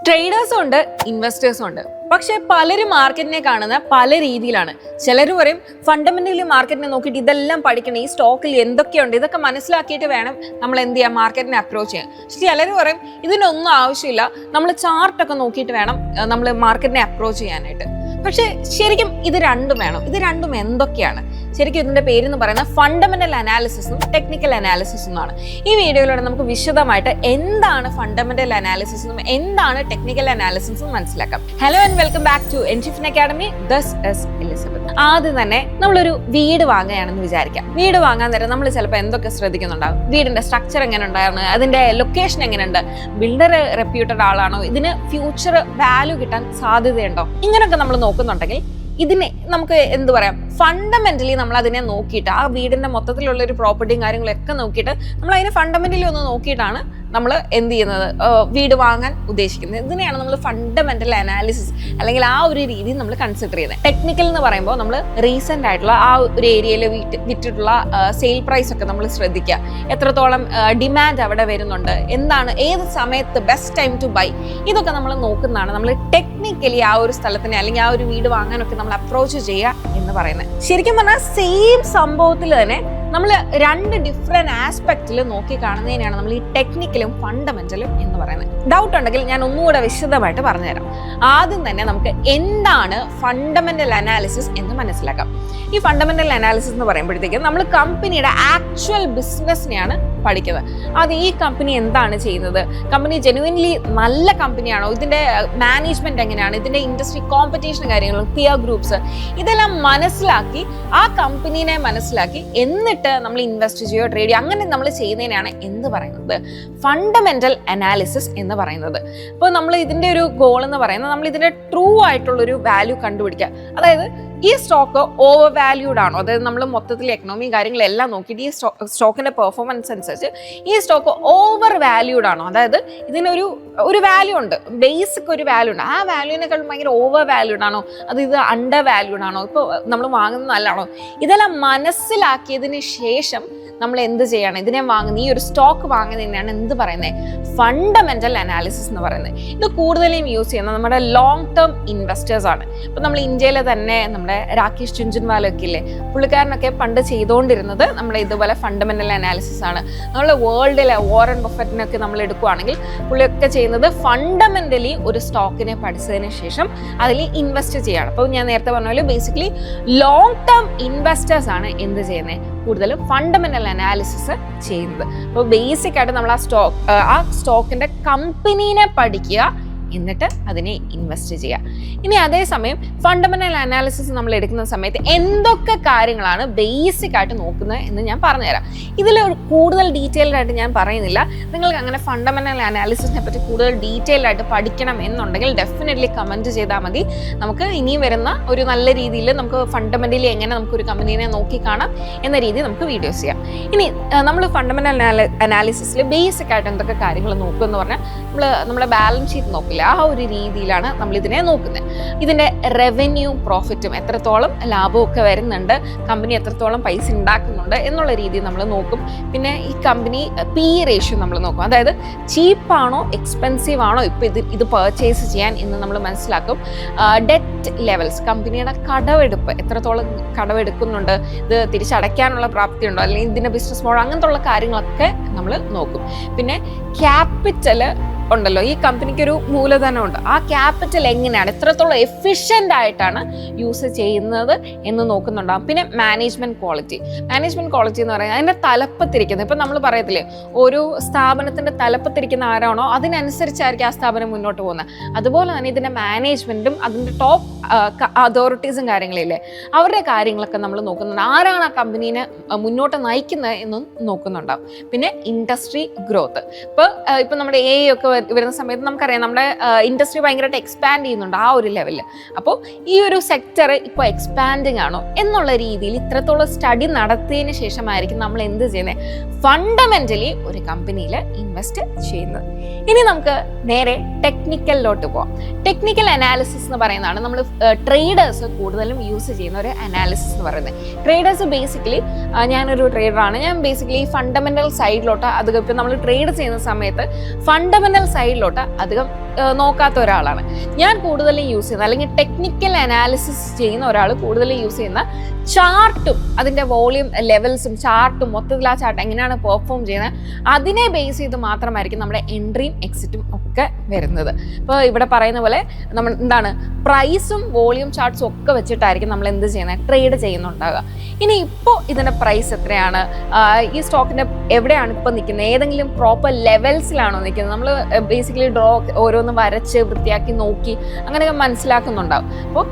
ട്രേഡേഴ്സും ഉണ്ട്, ഇൻവെസ്റ്റേഴ്സും ഉണ്ട്. പക്ഷെ പലരും മാർക്കറ്റിനെ കാണുന്ന പല രീതിയിലാണ്. ചിലർ പറയും ഫണ്ടമെന്റലി മാർക്കറ്റിനെ നോക്കിയിട്ട് ഇതെല്ലാം പഠിക്കണം, ഈ സ്റ്റോക്കിൽ എന്തൊക്കെയുണ്ട് ഇതൊക്കെ മനസ്സിലാക്കിയിട്ട് വേണം നമ്മൾ എന്ത് ചെയ്യാം, മാർക്കറ്റിനെ അപ്രോച്ച് ചെയ്യാൻ. പക്ഷെ ചിലർ പറയും ഇതിനൊന്നും ആവശ്യമില്ല, നമ്മൾ ചാർട്ടൊക്കെ നോക്കിയിട്ട് വേണം നമ്മൾ മാർക്കറ്റിനെ അപ്രോച്ച് ചെയ്യാനായിട്ട്. പക്ഷെ ശരിക്കും ഇത് രണ്ടും വേണം. ഇത് രണ്ടും എന്തൊക്കെയാണ്? ശരിക്കും ഇതിന്റെ പേരെന്ന് പറയുന്നത് ഫണ്ടമെന്റൽ അനാലിസിസും ടെക്നിക്കൽ അനാലിസിസും എന്നാണ്. ഈ വീഡിയോയിലൂടെ നമുക്ക് വിശദമായിട്ട് എന്താണ് ഫണ്ടമെന്റൽ അനാലിസിസും എന്താണ് ടെക്നിക്കൽ അനാലിസിസും മനസ്സിലാക്കാം. Hello and welcome back to എൻഷിഫിൻ അക്കാഡമി. This is Elizabeth. ആദ്യം തന്നെ നമ്മളൊരു വീട് വാങ്ങുകയാണെന്ന് വിചാരിക്കാം. വീട് വാങ്ങാൻ നേരം നമ്മൾ ചിലപ്പോൾ എന്തൊക്കെ ശ്രദ്ധിക്കുന്നുണ്ടാകും? വീടിന്റെ സ്ട്രക്ചർ എങ്ങനെ ഉണ്ടായിരുന്നു, അതിന്റെ ലൊക്കേഷൻ എങ്ങനെയുണ്ട്, ബിൽഡർ റെപ്യൂട്ടഡ് ആളാണോ, ഇതിന് ഫ്യൂച്ചർ വാല്യൂ കിട്ടാൻ സാധ്യതയുണ്ടോ, ഇങ്ങനെയൊക്കെ നമ്മൾ നോക്കുന്നുണ്ടെങ്കിൽ ഇതിനെ നമുക്ക് എന്ത് പറയാം, ഫണ്ടമെന്റലി നമ്മൾ അതിനെ നോക്കിയിട്ട് ആ വീടിന്റെ മൊത്തത്തിലുള്ള ഒരു പ്രോപ്പർട്ടിയും കാര്യങ്ങളൊക്കെ നോക്കിയിട്ട് നമ്മൾ അതിനെ ഫണ്ടമെന്റലി ഒന്ന് നോക്കിയിട്ടാണ് നമ്മൾ എന്ത് ചെയ്യുന്നത്, വീട് വാങ്ങാൻ ഉദ്ദേശിക്കുന്നത്. ഇതിനെയാണ് നമ്മൾ ഫണ്ടമെന്റൽ അനാലിസിസ് അല്ലെങ്കിൽ ആ ഒരു രീതി നമ്മൾ കൺസിഡർ ചെയ്യുന്നത്. ടെക്നിക്കൽ എന്ന് പറയുമ്പോൾ നമ്മൾ റീസെന്റ് ആയിട്ടുള്ള ആ ഒരു ഏരിയയിൽ വിറ്റിട്ടുള്ള സെയിൽ പ്രൈസ് ഒക്കെ നമ്മൾ ശ്രദ്ധിക്കുക, എത്രത്തോളം ഡിമാൻഡ് അവിടെ വരുന്നുണ്ട്, എന്താണ് ഏത് സമയത്ത് ബെസ്റ്റ് ടൈം ടു ബൈ, ഇതൊക്കെ നമ്മൾ നോക്കുന്നതാണ് നമ്മൾ ടെക്നിക്കലി ആ ഒരു സ്ഥലത്തിനെ അല്ലെങ്കിൽ ആ ഒരു വീട് വാങ്ങാനൊക്കെ നമ്മൾ അപ്രോച്ച് ചെയ്യുക എന്ന് പറയുന്നത്. ശരിക്കും പറഞ്ഞാൽ സെയിം സംഭവത്തിൽ തന്നെ നമ്മൾ രണ്ട് ഡിഫറെന്റ് ആസ്പെക്റ്റിൽ നോക്കി കാണുന്നതിനാണ് നമ്മൾ ഈ ടെക്നിക്കലും ഫണ്ടമെന്റലും എന്ന് പറയുന്നത്. ഡൗട്ട് ഉണ്ടെങ്കിൽ ഞാൻ ഒന്നുകൂടെ വിശദമായിട്ട് പറഞ്ഞുതരാം. ആദ്യം തന്നെ നമുക്ക് എന്താണ് ഫണ്ടമെന്റൽ അനാലിസിസ് എന്ന് മനസ്സിലാക്കാം. ഈ ഫണ്ടമെന്റൽ അനാലിസിസ് എന്ന് പറയുമ്പോഴത്തേക്കും നമ്മൾ കമ്പനിയുടെ ആക്ച്വൽ ബിസിനസ്സിനെയാണ് പഠിക്കുന്നത്. അത് ഈ കമ്പനി എന്താണ് ചെയ്യുന്നത്, കമ്പനി ജെനുവിൻലി നല്ല കമ്പനിയാണോ, ഇതിന്റെ മാനേജ്മെന്റ് എങ്ങനെയാണ്, ഇതിന്റെ ഇൻഡസ്ട്രി കോമ്പറ്റീഷൻ കാര്യങ്ങളും പിയർ ഗ്രൂപ്പ്സ്, ഇതെല്ലാം മനസ്സിലാക്കി ആ കമ്പനീനെ മനസ്സിലാക്കി എന്നിട്ട് നമ്മൾ ഇൻവെസ്റ്റ് ചെയ്യുകയോ ട്രേഡ് ചെയ്യുക അങ്ങനെ നമ്മൾ ചെയ്യുന്നതിനാണ് എന്ത് പറയുന്നത്, ഫണ്ടമെന്റൽ അനാലിസിസ് എന്ന് പറയുന്നത്. അപ്പോൾ നമ്മൾ ഇതിന്റെ ഒരു ഗോൾ എന്ന് പറയുന്നത് നമ്മൾ ഇതിന്റെ ട്രൂ ആയിട്ടുള്ള ഒരു വാല്യൂ കണ്ടുപിടിക്കുക. അതായത് ഈ സ്റ്റോക്ക് ഓവർ വാല്യൂഡ് ആണോ, അതായത് നമ്മൾ മൊത്തത്തിൽ എക്കണോമി കാര്യങ്ങളെല്ലാം നോക്കിയിട്ട് ഈ സ്റ്റോക്കിന്റെ പെർഫോമൻസ് അനുസരിച്ച് ഈ സ്റ്റോക്ക് ഓവർ വാല്യൂഡ് ആണോ, അതായത് ഇതിനൊരു വാല്യൂ ഉണ്ട്, ബേസിക് ഒരു വാല്യൂ ഉണ്ട്, ആ വാല്യൂവിനേക്കാളും ഭയങ്കര ഓവർ വാല്യൂഡ് ആണോ, അത് ഇത് അണ്ടർ വാല്യൂഡ് ആണോ, ഇപ്പോൾ നമ്മൾ വാങ്ങുന്നത് നല്ലതാണോ, ഇതെല്ലാം മനസ്സിലാക്കിയതിന് ശേഷം നമ്മൾ എന്ത് ചെയ്യണം, ഇതിനെ വാങ്ങുന്ന ഈ ഒരു സ്റ്റോക്ക് വാങ്ങുന്നതിനാണ് എന്ത് പറയുന്നത്, ഫണ്ടമെന്റൽ അനാലിസിസ് എന്ന് പറയുന്നത്. ഇത് കൂടുതലും യൂസ് ചെയ്യുന്നത് നമ്മുടെ ലോങ് ടേം ഇൻവെസ്റ്റേഴ്സ് ആണ്. ഇപ്പൊ നമ്മൾ ഇന്ത്യയിലെ തന്നെ നമ്മുടെ രാകേഷ് ജുൻജുൻവാലൊക്കെ ഇല്ലേ, പുള്ളിക്കാരനൊക്കെ പണ്ട് ചെയ്തുകൊണ്ടിരുന്നത് നമ്മുടെ ഇതുപോലെ ഫണ്ടമെന്റൽ അനാലിസിസ് ആണ്. നമ്മൾ വേൾഡിലെ വാറൻ ബഫറ്റിനൊക്കെ നമ്മൾ എടുക്കുകയാണെങ്കിൽ പുള്ളിയൊക്കെ ചെയ്യുന്നത് ഫണ്ടമെന്റലി ഒരു സ്റ്റോക്കിനെ പഠിച്ചതിന് ശേഷം അതിൽ ഇൻവെസ്റ്റ് ചെയ്യാണ്. അപ്പോൾ ഞാൻ നേരത്തെ പറഞ്ഞ പോലെ ബേസിക്കലി ലോങ് ടേം ഇൻവെസ്റ്റേഴ്സ് ആണ് എന്ത് ചെയ്യുന്നത്, കൂടുതലും ഫണ്ടമെന്റൽ അനാലിസിസ് ചെയ്യുന്നത്. അപ്പോൾ ബേസിക് ആയിട്ട് നമ്മൾ ആ സ്റ്റോക്കിന്റെ കമ്പനീനെ പഠിക്കുക, എന്നിട്ട് അതിനെ ഇൻവെസ്റ്റ് ചെയ്യുക. ഇനി അതേസമയം ഫണ്ടമെന്റൽ അനാലിസിസ് നമ്മൾ എടുക്കുന്ന സമയത്ത് എന്തൊക്കെ കാര്യങ്ങളാണ് ബേസിക് ആയിട്ട് നോക്കുന്നത് എന്ന് ഞാൻ പറഞ്ഞുതരാം. ഇതിൽ കൂടുതൽ ഡീറ്റെയിൽഡ് ആയിട്ട് ഞാൻ പറയുന്നില്ല. നിങ്ങൾക്ക് അങ്ങനെ ഫണ്ടമെന്റൽ അനാലിസിസിനെ പറ്റി കൂടുതൽ ഡീറ്റെയിൽഡ് ആയിട്ട് പഠിക്കണം എന്നുണ്ടെങ്കിൽ ഡെഫിനറ്റ്ലി കമൻറ്റ് ചെയ്താൽ മതി. നമുക്ക് ഇനിയും വരുന്ന ഒരു നല്ല രീതിയിൽ നമുക്ക് ഫണ്ടമെന്റലി എങ്ങനെ നമുക്കൊരു കമ്പനീനെ നോക്കി കാണാം എന്ന രീതിയിൽ നമുക്ക് വീഡിയോസ് ചെയ്യാം. ഇനി നമ്മൾ ഫണ്ടമെന്റൽ അനാലിസിസിൽ ബേസിക് ആയിട്ട് എന്തൊക്കെ കാര്യങ്ങൾ നോക്കുക എന്ന് പറഞ്ഞാൽ നമ്മുടെ ബാലൻസ് ഷീറ്റ് നോക്കില്ല, ആ ഒരു രീതിയിലാണ് നമ്മൾ ഇതിനെ നോക്കുന്നത്. ഇതിന്റെ റവന്യൂ പ്രോഫിറ്റും എത്രത്തോളം ലാഭമൊക്കെ വരുന്നുണ്ട്, കമ്പനി എത്രത്തോളം പൈസ ഉണ്ടാക്കുന്നുണ്ട് എന്നുള്ള രീതിയിൽ നമ്മൾ നോക്കും. പിന്നെ ഈ കമ്പനി പി റേഷ്യോ നമ്മൾ നോക്കും, അതായത് ചീപ്പാണോ എക്സ്പെൻസീവ് ആണോ ഇപ്പോൾ ഇത് പർച്ചേസ് ചെയ്യാൻ എന്ന് നമ്മൾ മനസ്സിലാക്കും. ഡെറ്റ് ലെവൽസ്, കമ്പനിയുടെ കടമെടുപ്പ് എത്രത്തോളം കടമെടുക്കുന്നുണ്ട്, ഇത് തിരിച്ചടയ്ക്കാനുള്ള പ്രാപ്തി ഉണ്ടോ, അല്ലെങ്കിൽ ഇതിന്റെ ബിസിനസ് മോഡൽ അങ്ങനത്തെ ഉള്ള കാര്യങ്ങളൊക്കെ നമ്മൾ നോക്കും. പിന്നെ ക്യാപിറ്റൽ ഉണ്ടല്ലോ, ഈ കമ്പനിക്ക് ഒരു മൂലധനമുണ്ട്, ആ ക്യാപിറ്റൽ എങ്ങനെയാണ്, എത്രത്തോളം എഫിഷ്യൻ്റ് ആയിട്ടാണ് യൂസ് ചെയ്യുന്നത് എന്ന് നോക്കുന്നുണ്ടാകും. പിന്നെ മാനേജ്മെന്റ് ക്വാളിറ്റി എന്ന് പറയുന്നത് അതിൻ്റെ തലപ്പത്തിരിക്കുന്നത്. ഇപ്പം നമ്മൾ പറയത്തില്ലേ, ഒരു സ്ഥാപനത്തിൻ്റെ തലപ്പത്തിരിക്കുന്ന ആരാണോ അതിനനുസരിച്ചായിരിക്കും ആ സ്ഥാപനം മുന്നോട്ട് പോകുന്നത്. അതുപോലെ തന്നെ ഇതിൻ്റെ മാനേജ്മെൻറ്റും അതിൻ്റെ ടോപ്പ് അതോറിറ്റീസും കാര്യങ്ങളില്ലേ, അവരുടെ കാര്യങ്ങളൊക്കെ നമ്മൾ നോക്കുന്നുണ്ട്. ആരാണ് ആ കമ്പനീനെ മുന്നോട്ട് നയിക്കുന്നത് എന്നും നോക്കുന്നുണ്ടാവും. പിന്നെ ഇൻഡസ്ട്രി ഗ്രോത്ത്, ഇപ്പം നമ്മുടെ ഒക്കെ വരുന്ന സമയത്ത് നമുക്കറിയാം നമ്മുടെ ഇൻഡസ്ട്രി ഭയങ്കരമായിട്ട് എക്സ്പാൻഡ് ചെയ്യുന്നുണ്ട് ആ ഒരു ലെവലിൽ. അപ്പോൾ ഈ ഒരു സെക്ടർ ഇപ്പോൾ എക്സ്പാൻഡിങ് ആണോ എന്നുള്ള രീതിയിൽ ഇത്രത്തോളം സ്റ്റഡി നടത്തിയതിന് ശേഷമായിരിക്കും നമ്മൾ എന്ത് ചെയ്യുന്നത്, ഫണ്ടമെന്റലി ഒരു കമ്പനിയിൽ ഇൻവെസ്റ്റ് ചെയ്യുന്നത്. ഇനി നമുക്ക് നേരെ ടെക്നിക്കലിലോട്ട് പോവാം. ടെക്നിക്കൽ അനാലിസിസ് എന്ന് പറയുന്നതാണ് നമ്മൾ ട്രേഡേഴ്സ് കൂടുതലും യൂസ് ചെയ്യുന്ന ഒരു അനാലിസിസ് എന്ന് പറയുന്നത്. ട്രേഡേഴ്സ് ബേസിക്കലി, ഞാനൊരു ട്രേഡറാണ്, ഞാൻ ബേസിക്കലി ഫണ്ടമെന്റൽ സൈഡിലോട്ട് അധികം ഇപ്പം നമ്മൾ ട്രേഡ് ചെയ്യുന്ന സമയത്ത് ഫണ്ടമെന്റൽ സൈഡിലോട്ട് അധികം നോക്കാത്ത ഒരാളാണ്. ഞാൻ കൂടുതലും യൂസ് ചെയ്യുന്ന അല്ലെങ്കിൽ ടെക്നിക്കൽ അനാലിസിസ് ചെയ്യുന്ന ഒരാൾ കൂടുതലും യൂസ് ചെയ്യുന്ന ചാർട്ടും അതിൻ്റെ വോളിയം ലെവൽസും ചാർട്ടും മൊത്തത്തിൽ ആ ചാർട്ട് എങ്ങനെയാണ് പെർഫോം ചെയ്യുന്നത് അതിനെ ബേസ് ചെയ്ത് മാത്രമായിരിക്കും നമ്മുടെ എൻട്രിയും എക്സിറ്റും ഒക്കെ വരുന്നത്. ഇപ്പോൾ ഇവിടെ പറയുന്ന പോലെ നമ്മൾ എന്താണ് പ്രൈസും വോളിയം ചാർട്ട്സും ഒക്കെ വെച്ചിട്ടായിരിക്കും നമ്മൾ എന്ത് ചെയ്യുന്നത്, ട്രേഡ് ചെയ്യുന്നുണ്ടാകുക. ഇനി ഇപ്പോൾ ഇതിൻ്റെ പ്രൈസ് എത്രയാണ്, ഈ സ്റ്റോക്കിൻ്റെ എവിടെയാണ് ഇപ്പോൾ നിൽക്കുന്നത്, ഏതെങ്കിലും പ്രോപ്പർ ലെവൽസിലാണോ നിൽക്കുന്നത്, നമ്മൾ ബേസിക്കലി ഡ്രോ ഓരോന്ന് വരച്ച് വൃത്തിയാക്കി നോക്കി അങ്ങനെയൊക്കെ മനസ്സിലാക്കുന്നുണ്ടാവും. അപ്പോൾ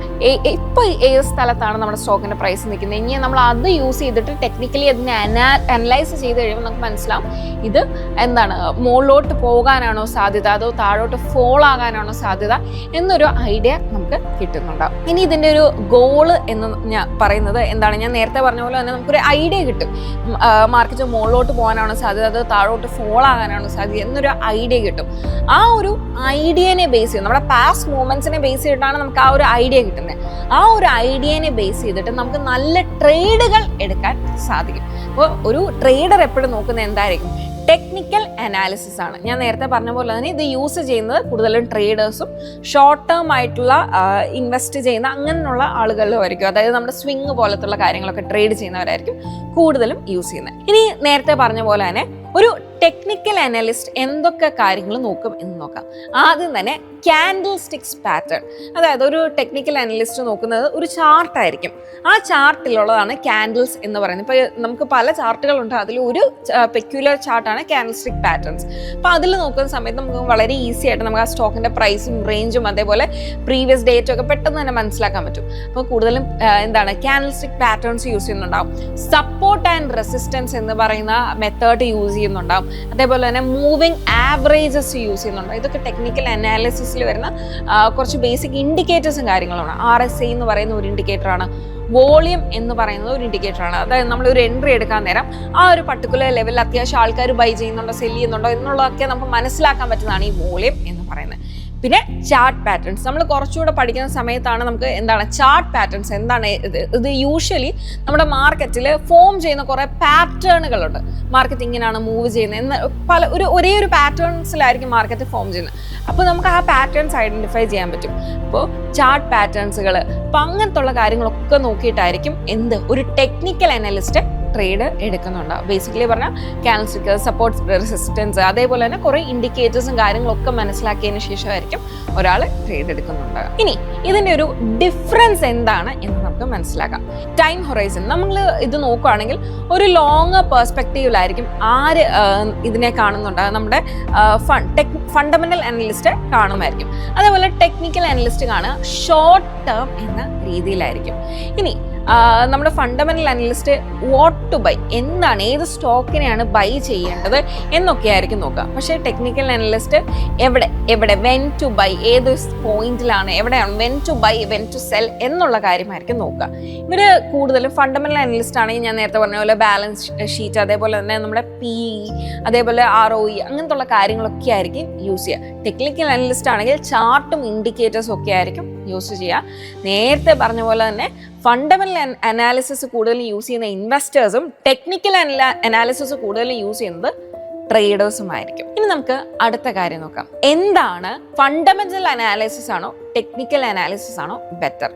ഇപ്പോൾ ഏത് സ്ഥലത്താണ് നമ്മുടെ സ്റ്റോക്കിൻ്റെ പ്രൈസ് നിൽക്കുന്നത്, ഇനി നമ്മൾ അത് യൂസ് ചെയ്തിട്ട് ടെക്നിക്കലി അതിനെ അനലൈസ് ചെയ്ത് കഴിയുമ്പോൾ നമുക്ക് മനസ്സിലാവും ഇത് എന്താണ് മുകളിലോട്ട് പോകാനാണോ സാധ്യത അതോ താഴോട്ട് ഫോൾ ആകാനാണോ സാധ്യത എന്നൊരു ഐഡിയ നമുക്ക് കിട്ടുന്നുണ്ടാവും. ഇനി ഇതിൻ്റെ ഒരു ഗോള് എന്ന് ഞാൻ പറയുന്നത് എന്താണ്, ഞാൻ നേരത്തെ പറഞ്ഞ പോലെ തന്നെ നമുക്കൊരു ഐഡിയ കിട്ടും. മാർക്കറ്റ് മുകളിലോട്ട് പോകാനാണോ സാധ്യത അതോ താഴോട്ട് ഫോൾ ആകാനാണോ സാധ്യത എന്നൊരു ഐഡിയ കിട്ടും. ആ ഒരു ഐഡിയനെ ബേസ് ചെയ്ത് നമ്മുടെ പാസ്റ്റ് മൂവ്മെന്റ്സിനെ ബേസ് ചെയ്തിട്ടാണ് നമുക്ക് ആ ഒരു ഐഡിയ കിട്ടുന്നത്. ആ ഒരു ഐഡിയനെ ബേസ് ചെയ്തിട്ട് നമുക്ക് നല്ല ട്രേഡുകൾ എടുക്കാൻ സാധിക്കും. അപ്പോൾ ഒരു ട്രേഡർ എപ്പോഴും നോക്കുന്നത് എന്തായിരിക്കും, ടെക്നിക്കൽ അനാലിസിസ് ആണ്. ഞാൻ നേരത്തെ പറഞ്ഞ പോലെ തന്നെ ഇത് യൂസ് ചെയ്യുന്നത് കൂടുതലും ട്രേഡേഴ്സും ഷോർട്ട് ടേം ആയിട്ടുള്ള ഇൻവെസ്റ്റ് ചെയ്യുന്ന അങ്ങനെയുള്ള ആളുകളിലും ആയിരിക്കും. അതായത് നമ്മുടെ സ്വിങ് പോലത്തുള്ള കാര്യങ്ങളൊക്കെ ട്രേഡ് ചെയ്യുന്നവരായിരിക്കും കൂടുതലും യൂസ് ചെയ്യുന്നത്. ഇനി നേരത്തെ പറഞ്ഞ പോലെ തന്നെ ഒരു ടെക്നിക്കൽ അനലിസ്റ്റ് എന്തൊക്കെ കാര്യങ്ങൾ നോക്കും എന്ന് നോക്കാം. ആദ്യം തന്നെ ക്യാൻഡിൽ സ്റ്റിക്സ് പാറ്റേൺ. അതായത് ഒരു ടെക്നിക്കൽ അനലിസ്റ്റ് നോക്കുന്നത് ഒരു ചാർട്ടായിരിക്കും. ആ ചാർട്ടിലുള്ളതാണ് ക്യാൻഡിൽസ് എന്ന് പറയുന്നത്. ഇപ്പോൾ നമുക്ക് പല ചാർട്ടുകളുണ്ട്, അതിൽ ഒരു പെക്യുലർ ചാർട്ടാണ് ക്യാൻഡിൽ സ്റ്റിക് പാറ്റേൺസ്. അപ്പോൾ അതിൽ നോക്കുന്ന സമയത്ത് നമുക്ക് വളരെ ഈസി ആയിട്ട് നമുക്ക് ആ സ്റ്റോക്കിൻ്റെ പ്രൈസും റേഞ്ചും അതേപോലെ പ്രീവിയസ് ഡേറ്റും ഒക്കെ പെട്ടെന്ന് തന്നെ മനസ്സിലാക്കാൻ പറ്റും. അപ്പോൾ കൂടുതലും എന്താണ് ക്യാൻഡിൽ സ്റ്റിക് പാറ്റേൺസ് യൂസ് ചെയ്യുന്നുണ്ടാവും. സപ്പോർട്ട് ആൻഡ് റെസിസ്റ്റൻസ് എന്ന് പറയുന്ന മെത്തേഡ് യൂസ് ചെയ്യുന്നുണ്ടാവും. അതേപോലെ തന്നെ മൂവിങ് ആവറേജസ് യൂസ് ചെയ്യുന്നുണ്ട്. ഇതൊക്കെ ടെക്നിക്കൽ അനാലിസിസിൽ വരുന്ന കുറച്ച് ബേസിക് ഇൻഡിക്കേറ്റേഴ്സും കാര്യങ്ങളുമാണ്. RSI എന്ന് പറയുന്ന ഒരു ഇൻഡിക്കേറ്ററാണ്, വോളിയം എന്ന് പറയുന്നത് ഒരു ഇൻഡിക്കേറ്ററാണ്. അതായത് നമ്മൾ ഒരു എൻട്രി എടുക്കാൻ നേരം ആ ഒരു പർട്ടിക്കുലർ ലെവലിൽ അത്യാവശ്യം ആൾക്കാർ ബൈ ചെയ്യുന്നുണ്ടോ സെല് ചെയ്യുന്നുണ്ടോ എന്നുള്ളതൊക്കെ നമുക്ക് മനസ്സിലാക്കാൻ പറ്റുന്നതാണ് ഈ വോളിയം എന്ന് പറയുന്നത്. പിന്നെ ചാർട്ട് പാറ്റേൺസ് നമ്മൾ കുറച്ചുകൂടെ പഠിക്കുന്ന സമയത്താണ് നമുക്ക് എന്താണ് ചാർട്ട് പാറ്റേൺസ് എന്താണ് ഇത് യൂഷ്വലി നമ്മുടെ മാർക്കറ്റിൽ ഫോം ചെയ്യുന്ന കുറേ പാറ്റേണുകളുണ്ട്. മാർക്കറ്റ് ഇങ്ങനെയാണ് മൂവ് ചെയ്യുന്നത് എന്ന് ഒരേ ഒരു പാറ്റേൺസിലായിരിക്കും മാർക്കറ്റ് ഫോം ചെയ്യുന്നത്. അപ്പോൾ നമുക്ക് ആ പാറ്റേൺസ് ഐഡൻറ്റിഫൈ ചെയ്യാൻ പറ്റും. അപ്പോൾ ചാർട്ട് പാറ്റേൺസുകൾ അപ്പോൾ അങ്ങനത്തുള്ള കാര്യങ്ങളൊക്കെ നോക്കിയിട്ടായിരിക്കും ഒരു ടെക്നിക്കൽ അനലിസ്റ്റ് ട്രേഡ് എടുക്കുന്നുണ്ട്. ബേസിക്കലി പറഞ്ഞാൽ ക്യാൻഡിൽസ്റ്റിക്, സപ്പോർട്ട്, റെസിസ്റ്റൻസ്, അതേപോലെ തന്നെ കുറേ ഇൻഡിക്കേറ്റേഴ്സും കാര്യങ്ങളൊക്കെ മനസ്സിലാക്കിയതിന് ശേഷമായിരിക്കും ഒരാൾ ട്രേഡ് എടുക്കുന്നുണ്ട്. ഇനി ഇതിൻ്റെ ഒരു ഡിഫറൻസ് എന്താണ് എന്ന് നമുക്ക് മനസ്സിലാക്കാം. ടൈം ഹൊറൈസൺ നമ്മൾ ഇത് നോക്കുകയാണെങ്കിൽ ഒരു ലോങ് പെർസ്പെക്റ്റീവിലായിരിക്കും ഇതിനെ കാണുന്നുണ്ട്. നമ്മുടെ ഫണ്ടമെന്റൽ അനലിസ്റ്റ് കാണുമായിരിക്കും. അതേപോലെ ടെക്നിക്കൽ അനലിസ്റ്റ് കാണുക ഷോർട്ട് ടേം എന്ന രീതിയിലായിരിക്കും. ഇനി നമ്മുടെ fundamental analyst what to buy, എന്താണ് ഏത് സ്റ്റോക്കിനെയാണ് ബൈ ചെയ്യേണ്ടത് എന്നൊക്കെ ആയിരിക്കും നോക്കുക. പക്ഷേ ടെക്നിക്കൽ അനലിസ്റ്റ് എവിടെ വെൻ ടു ബൈ, ഏത് പോയിന്റിലാണ്, എവിടെയാണ് when to buy when to sell എന്നുള്ള കാര്യമായിരിക്കും നോക്കുക. ഇവർ കൂടുതലും ഫണ്ടമെന്റൽ അനലിസ്റ്റ് ആണെങ്കിൽ ഞാൻ നേരത്തെ പറഞ്ഞ പോലെ ബാലൻസ് ഷീറ്റ്, അതേപോലെ തന്നെ നമ്മുടെ PE, അതേപോലെ ROE അങ്ങനത്തുള്ള കാര്യങ്ങളൊക്കെ ആയിരിക്കും യൂസ് ചെയ്യുക. ടെക്നിക്കൽ അനലിസ്റ്റ് ആണെങ്കിൽ ചാർട്ടും ഇൻഡിക്കേറ്റേഴ്സും ഒക്കെ ആയിരിക്കും യൂസ് ചെയ്യുക. നേരത്തെ പറഞ്ഞ പോലെ തന്നെ ഫണ്ടമെന്റൽ അനാലിസിസ് കൂടുതൽ യൂസ് ചെയ്യുന്ന ഇൻവെസ്റ്റേഴ്സും ടെക്നിക്കൽ അനാലിസിസ് കൂടുതൽ യൂസ് ചെയ്യുന്നത് ട്രേഡേഴ്സുമായിരിക്കും. ഇനി നമുക്ക് അടുത്ത കാര്യം നോക്കാം. എന്താണ് ഫണ്ടമെന്റൽ അനാലിസിസ് ആണോ ടെക്നിക്കൽ അനാലിസിസ് ആണോ ബെറ്റർ?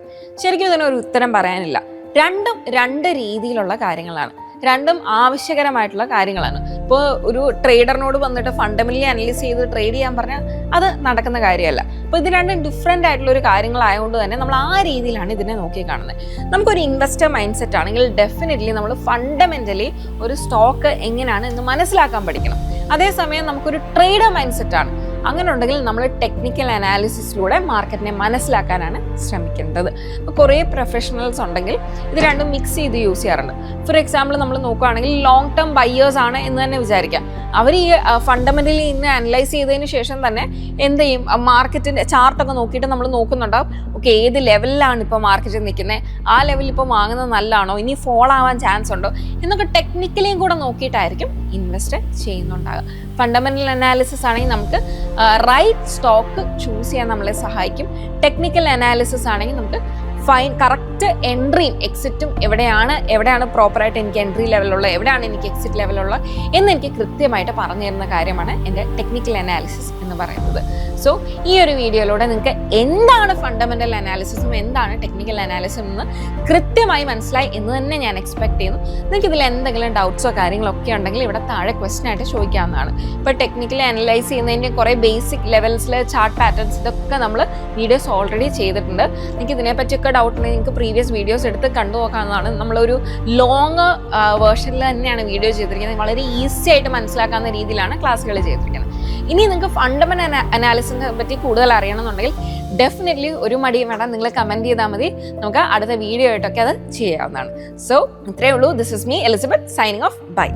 ശരിക്കും ഇതിനൊരു ഉത്തരം പറയാനില്ല. രണ്ടും രണ്ട് രീതിയിലുള്ള കാര്യങ്ങളാണ്, രണ്ടും ആവശ്യകരമായിട്ടുള്ള കാര്യങ്ങളാണ്. ഇപ്പോൾ ഒരു ട്രേഡറിനോട് വന്നിട്ട് ഫണ്ടമെന്റലി അനലൈസ് ചെയ്ത് ട്രേഡ് ചെയ്യാൻ പറഞ്ഞാൽ അത് നടക്കുന്ന കാര്യമല്ല. അപ്പോൾ ഇത് രണ്ടും ഡിഫറെൻ്റ് ആയിട്ടുള്ള ഒരു കാര്യങ്ങളായതുകൊണ്ട് തന്നെ നമ്മൾ ആ രീതിയിലാണ് ഇതിനെ നോക്കി കാണുന്നത്. നമുക്കൊരു ഇൻവെസ്റ്റർ മൈൻഡ് സെറ്റ് ആണെങ്കിൽ ഡെഫിനറ്റ്ലി നമ്മൾ ഫണ്ടമെന്റലി ഒരു സ്റ്റോക്ക് എങ്ങനെയാണ് എന്ന് മനസ്സിലാക്കാൻ പഠിക്കണം. അതേസമയം നമുക്കൊരു ട്രേഡർ മൈൻഡ് സെറ്റ് ആണ്, അങ്ങനെ ഉണ്ടെങ്കിൽ നമ്മൾ ടെക്നിക്കൽ അനാലിസിസിലൂടെ മാർക്കറ്റിനെ മനസ്സിലാക്കാനാണ് ശ്രമിക്കേണ്ടത്. അപ്പോൾ കുറേ പ്രൊഫഷണൽസ് ഉണ്ടെങ്കിൽ ഇത് രണ്ടും മിക്സ് ചെയ്ത് യൂസ് ചെയ്യാറുണ്ട്. ഫോർ എക്സാമ്പിൾ നമ്മൾ നോക്കുകയാണെങ്കിൽ ലോങ് ടേം ബയ്യേഴ്സ് ആണ് എന്ന് തന്നെ വിചാരിക്കാം. അവർ ഈ ഫണ്ടമെന്റലി ഇന്ന് അനലൈസ് ചെയ്തതിന് ശേഷം തന്നെ എന്ത് ചെയ്യും, മാർക്കറ്റിൻ്റെ ചാർട്ടൊക്കെ നോക്കിയിട്ട് നമ്മൾ നോക്കുന്നുണ്ടാവും. ഓക്കെ, ഏത് ലെവലിലാണ് ഇപ്പോൾ മാർക്കറ്റ് നിൽക്കുന്നത്, ആ ലെവലിൽ ഇപ്പോൾ വാങ്ങുന്നത് നല്ലതാണോ, ഇനി ഫോൾ ആവാൻ ചാൻസ് ഉണ്ടോ എന്നൊക്കെ ടെക്നിക്കലിയും കൂടെ നോക്കിയിട്ടായിരിക്കും ഇൻവെസ്റ്റ് ചെയ്യുന്നുണ്ടാകുക. ഫണ്ടമെന്റൽ അനാലിസിസ് ആണെങ്കിൽ നമുക്ക് റൈറ്റ് സ്റ്റോക്ക് ചൂസ് ചെയ്യാൻ നമ്മളെ സഹായിക്കും. ടെക്നിക്കൽ അനാലിസിസ് ആണെങ്കിൽ നമുക്ക് കറക്റ്റ് കറക്റ്റ് എൻട്രിയും എക്സിറ്റും എവിടെയാണ് പ്രോപ്പറായിട്ട് എനിക്ക് എൻട്രി ലെവലുള്ള, എവിടെയാണ് എനിക്ക് എക്സിറ്റ് ലെവലുള്ള എന്ന് എനിക്ക് കൃത്യമായിട്ട് പറഞ്ഞു തരുന്ന കാര്യമാണ് എൻ്റെ ടെക്നിക്കൽ അനാലിസിസ് എന്ന് പറയുന്നത്. സോ ഈ ഒരു വീഡിയോയിലൂടെ നിങ്ങൾക്ക് എന്താണ് ഫണ്ടമെൻ്റൽ അനാലിസിസും എന്താണ് ടെക്നിക്കൽ അനാലിസിസും എന്ന് കൃത്യമായി മനസ്സിലായി എന്ന് തന്നെ ഞാൻ എക്സ്പെക്ട് ചെയ്യുന്നു. നിങ്ങൾക്ക് ഇതിൽ എന്തെങ്കിലും ഡൗട്ട്സോ കാര്യങ്ങളൊക്കെ ഉണ്ടെങ്കിൽ ഇവിടെ താഴെ ക്വസ്റ്റ്യൻ ആയിട്ട് ചോദിക്കാവുന്നതാണ്. ഇപ്പോൾ ടെക്നിക്കലി അനലൈസ് ചെയ്യുന്നതിൻ്റെ കുറേ ബേസിക് ലെവൽസിൽ ചാർട്ട് പാറ്റേൺസ് ഇതൊക്കെ നമ്മൾ വീഡിയോസ് ഓൾറെഡി ചെയ്തിട്ടുണ്ട്. നിങ്ങൾക്ക് ഇതിനെപ്പറ്റിയൊക്കെ ഡൗട്ട് ഉണ്ടെങ്കിൽ നിങ്ങൾക്ക് പ്രീവിയസ് വീഡിയോസ് എടുത്ത് കണ്ടു നോക്കാവുന്നതാണ്. നമ്മളൊരു ലോങ് വേർഷനിൽ തന്നെയാണ് വീഡിയോ ചെയ്തിരിക്കുന്നത്. വളരെ ഈസി ആയിട്ട് മനസ്സിലാക്കാവുന്ന രീതിയിലാണ് ക്ലാസ്സുകൾ ചെയ്തിരിക്കുന്നത്. ഇനി നിങ്ങൾക്ക് ഫണ്ടമെന്റൽ അനാലിസിസിനെ പറ്റി കൂടുതൽ അറിയണമെന്നുണ്ടെങ്കിൽ ഡെഫിനറ്റ്ലി ഒരു മടിയും വേണ്ട, നിങ്ങൾ കമൻറ്റ് ചെയ്താൽ മതി. നമുക്ക് അടുത്ത വീഡിയോ ആയിട്ടൊക്കെ അത് ചെയ്യാവുന്നതാണ്. സോ ഇത്രയേ ഉള്ളൂ. This is me Elizabeth signing off. By.